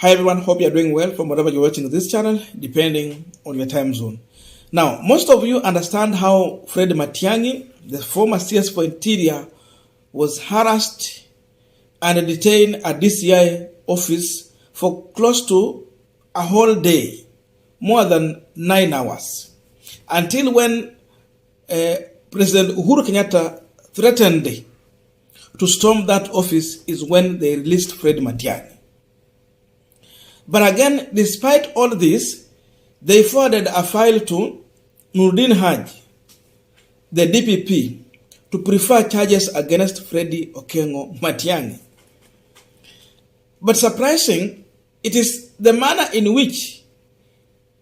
Hi everyone, hope you're doing well from whatever you're watching this channel, depending on your time zone. Now, most of you understand how Fred Matiang'i, the former CS for Interior, was harassed and detained at DCI office for close to a whole day, more than 9 hours, until when President Uhuru Kenyatta threatened to storm that office is when they released Fred Matiang'i. But again, despite all this, they forwarded a file to Nuruddin Haji, the DPP, to prefer charges against Freddy Okengo Matiang'i. But surprising, it is the manner in which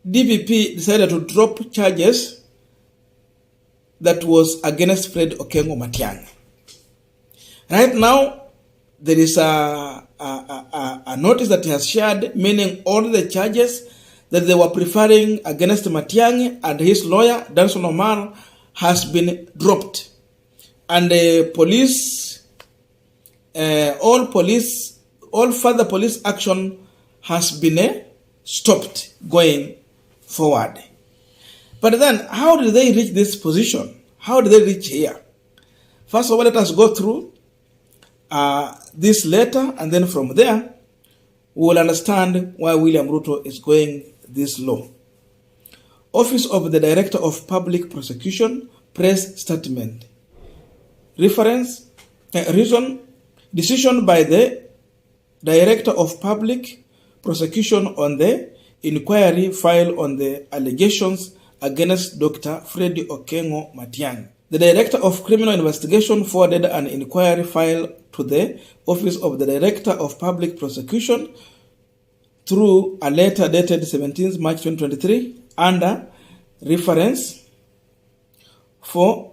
DPP decided to drop charges that was against Fred Okengo Matiang'i. Right now, there is a notice that he has shared, meaning all the charges that they were preferring against Matiang'i and his lawyer, Danson Omar, has been dropped. And the police, all further police action has been stopped going forward. But then, how did they reach this position? How did they reach here? First of all, let us go through this letter, and then from there, we will understand why William Ruto is going this low. Office of the Director of Public Prosecution, press statement. Reference, reason, decision by the Director of Public Prosecution on the inquiry file on the allegations against Dr. Freddy Okengo Matiang'i. The Director of Criminal Investigation forwarded an inquiry file to the Office of the Director of Public Prosecution through a letter dated 17 March 2023 under reference for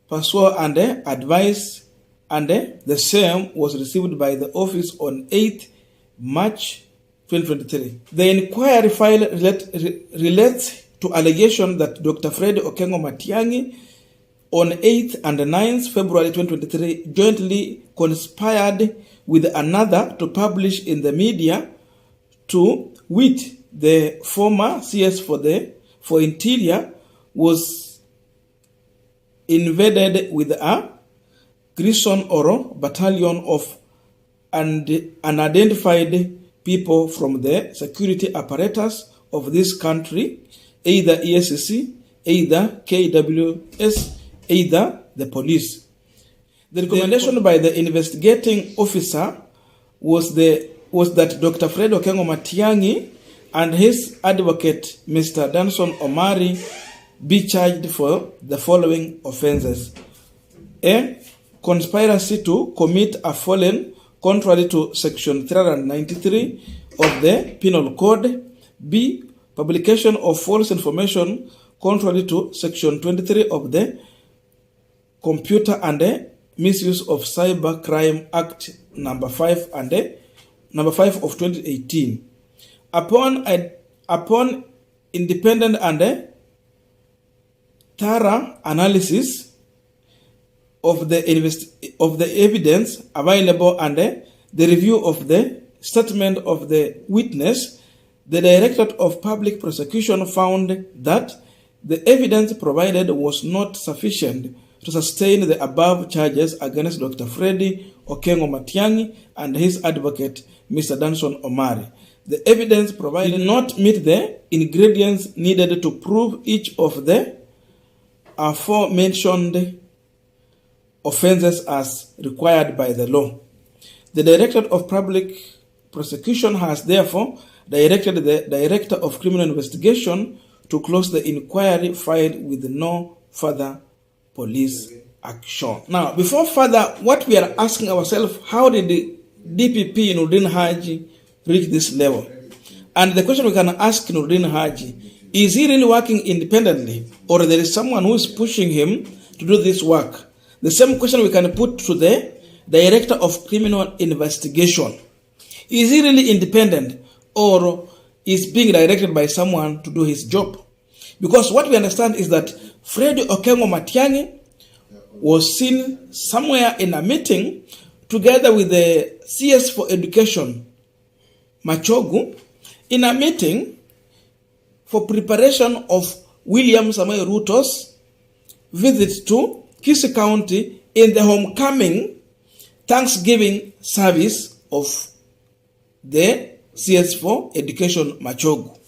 pursuant and advice, and the same was received by the office on 8 March 2023. The inquiry file relates to allegation that Dr. Freddy Okengo Matiang'i on 8th and 9th February 2023 jointly conspired with another to publish in the media to wit the former CS for Interior was invaded with a garrison or battalion of unidentified people from the security apparatus of this country, either ESCC, either KWS, either the police. The recommendation by the investigating officer was that Dr. Fred Okengo Matiang'i and his advocate, Mr. Danson Omari, be charged for the following offenses. A. Conspiracy to commit a felony contrary to Section 393 of the Penal Code. B. Publication of false information contrary to Section 23 of the Computer and Misuse of Cyber Crime Act number 5 of 2018. Upon independent and thorough analysis of the evidence available and the review of the statement of the witness, the Directorate of Public Prosecution found that the evidence provided was not sufficient to sustain the above charges against Dr. Freddy Okengo Matiang'i and his advocate, Mr. Danson Omari. The evidence provided did not meet the ingredients needed to prove each of the aforementioned offenses as required by the law. The Directorate of Public Prosecution has therefore directed the Director of Criminal Investigation to close the inquiry file with no further police action. Now, before further, what we are asking ourselves, how did the DPP Nuruddin Haji reach this level? And the question we can ask Nuruddin Haji, is he really working independently, or there is someone who is pushing him to do this work? The same question we can put to the Director of Criminal Investigation. Is he really independent, or is being directed by someone to do his job? Because what we understand is that Freddy Okengo Matiang'i was seen somewhere in a meeting together with the CS for Education, Machogu in a meeting for preparation of William Samoei Ruto's visit to Kisii County in the homecoming Thanksgiving service of the CS for Education Machogu.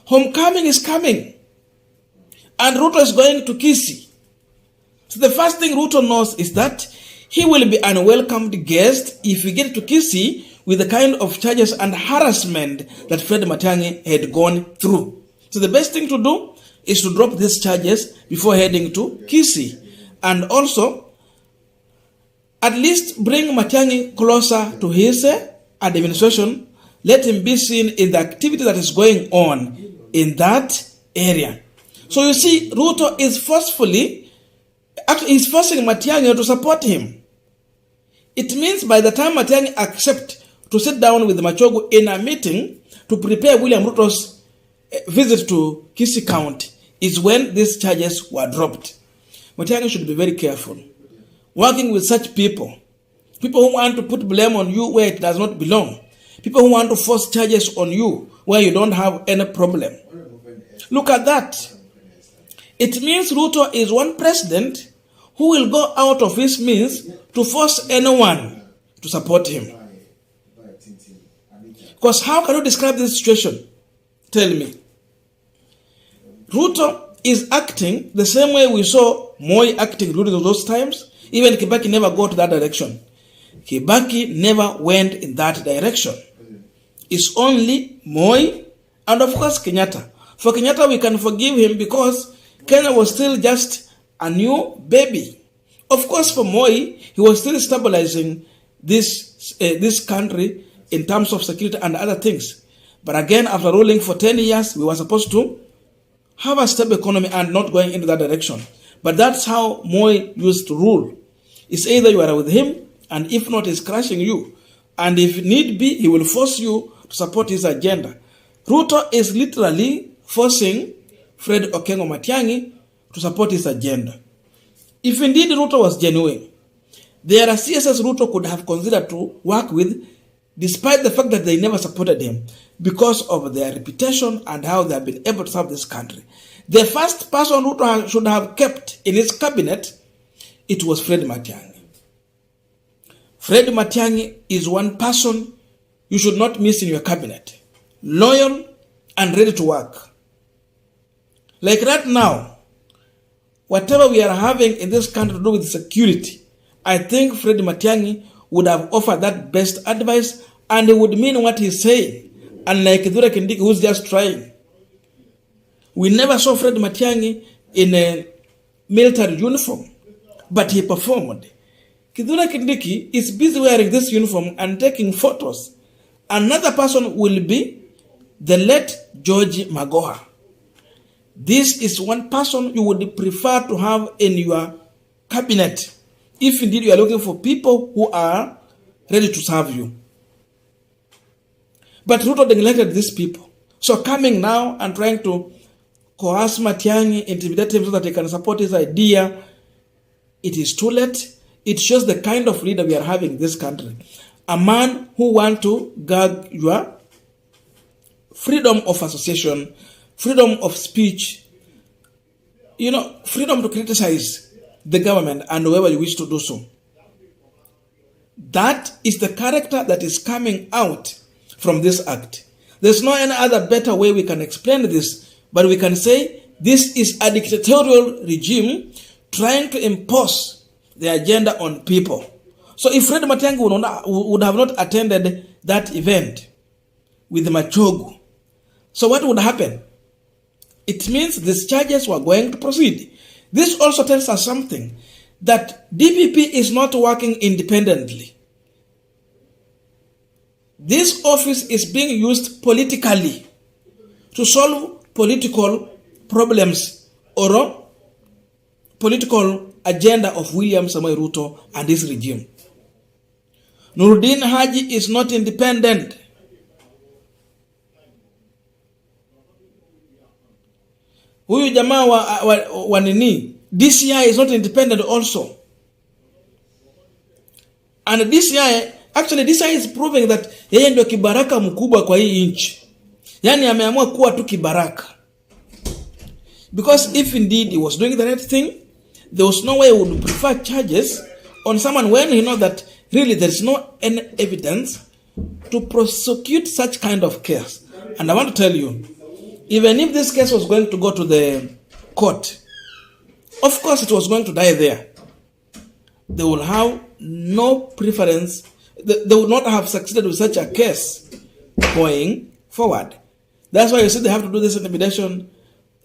Homecoming is coming, and Ruto is going to Kisii. So the first thing Ruto knows is that he will be an unwelcomed guest if he gets to Kisii with the kind of charges and harassment that Fred Matiang'i had gone through. So the best thing to do is to drop these charges before heading to Kisii. And also, at least bring Matiang'i closer to his administration. Let him be seen in the activity that is going on in that area. So you see, Ruto is forcing Matiang'i to support him. It means by the time Matiang'i accepts to sit down with Machogu in a meeting to prepare William Ruto's visit to Kisii County is when these charges were dropped. Matiang'i should be very careful. Working with such people who want to put blame on you where it does not belong, people who want to force charges on you where you don't have any problem. Look at that. It means Ruto is one president who will go out of his means to force anyone to support him. Because how can you describe this situation? Tell me. Ruto is acting the same way we saw Moi acting during those times. Even Kibaki never go to that direction. Kibaki never went in that direction. It's only Moi and of course Kenyatta. For Kenyatta we can forgive him because Kenya was still just a new baby. Of course for Moi, he was still stabilizing this country in terms of security and other things. But again, after ruling for 10 years, we were supposed to have a stable economy and not going into that direction. But that's how Moi used to rule. It's either you are with him, and if not, he's crushing you. And if need be, he will force you to support his agenda. Ruto is literally forcing Fred Okengo Matiang'i to support his agenda. If indeed Ruto was genuine, there are CSS Ruto could have considered to work with, despite the fact that they never supported him, because of their reputation and how they have been able to serve this country. The first person Ruto should have kept in his cabinet, it was Fred Matiang'i. Fred Matiang'i is one person you should not miss in your cabinet. Loyal and ready to work. Like right now, whatever we are having in this country to do with security, I think Fred Matiang'i would have offered that best advice and he would mean what he's saying. Unlike Kithure Kindiki, who's just trying. We never saw Fred Matiang'i in a military uniform, but he performed. Kithure Kindiki is busy wearing this uniform and taking photos. Another person will be the late George Magoha. This is one person you would prefer to have in your cabinet, if indeed you are looking for people who are ready to serve you. But Ruto neglected these people. So coming now and trying to coerce Matiang'i, intimidate him so that he can support his idea, it is too late. It shows the kind of leader we are having in this country. A man who wants to gag your freedom of association, freedom of speech, freedom to criticize the government and whoever you wish to do so. That is the character that is coming out from this act. There's no any other better way we can explain this, but we can say this is a dictatorial regime trying to impose the agenda on people. So if Fred Matiang'i would have not attended that event with Machogu, so what would happen? It means these charges were going to proceed. This also tells us something, that DPP is not working independently. This office is being used politically to solve political problems or political agenda of William Samoei Ruto and his regime. Nuruddin Haji is not independent. Huyu jamaa wa nini? DCI is not independent also. And DCI Actually, this is proving that yeye ndio kibaraka mkubwa kwa hii nchi. Yani ameamua kuwa tu kibaraka. Because if indeed he was doing the right thing, there was no way he would prefer charges on someone when he knows that really there is no any evidence to prosecute such kind of case. And I want to tell you, even if this case was going to go to the court, of course it was going to die there. They will have no preference. They would not have succeeded with such a case going forward. That's why you see they have to do this intimidation,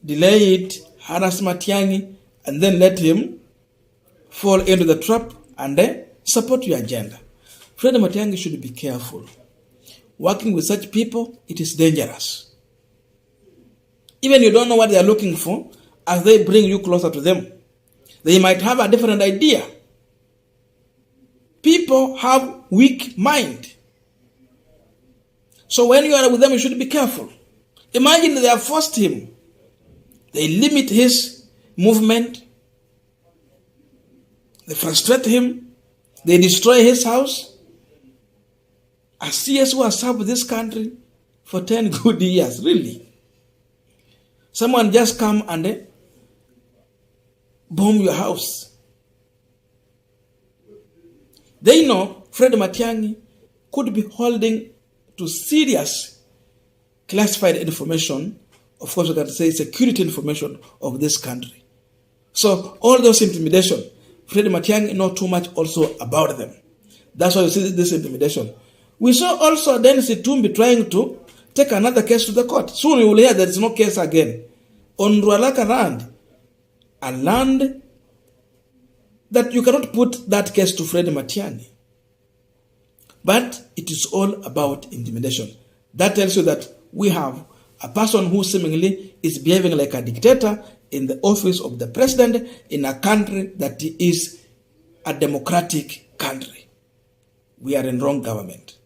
delay it, harass Matiang'i, and then let him fall into the trap and then support your agenda. Fred Matiang'i should be careful. Working with such people, it is dangerous. Even you don't know what they are looking for, as they bring you closer to them. They might have a different idea. People have weak mind. So when you are with them, you should be careful. Imagine they have forced him. They limit his movement. They frustrate him. They destroy his house. A CS who has served this country for 10 good years, really. Someone just come and bomb your house. They know Fred Matiang'i could be holding to serious classified information, of course we can say security information of this country. So all those intimidation, Fred Matiang'i know too much also about them. That's why you see this intimidation. We saw also Dennis Itumbi trying to take another case to the court. Soon you will hear there is no case again. On Rualaka land, a land that you cannot put that case to Fred Matiang'i. But it is all about intimidation. That tells you that we have a person who seemingly is behaving like a dictator in the office of the president in a country that is a democratic country. We are in wrong government.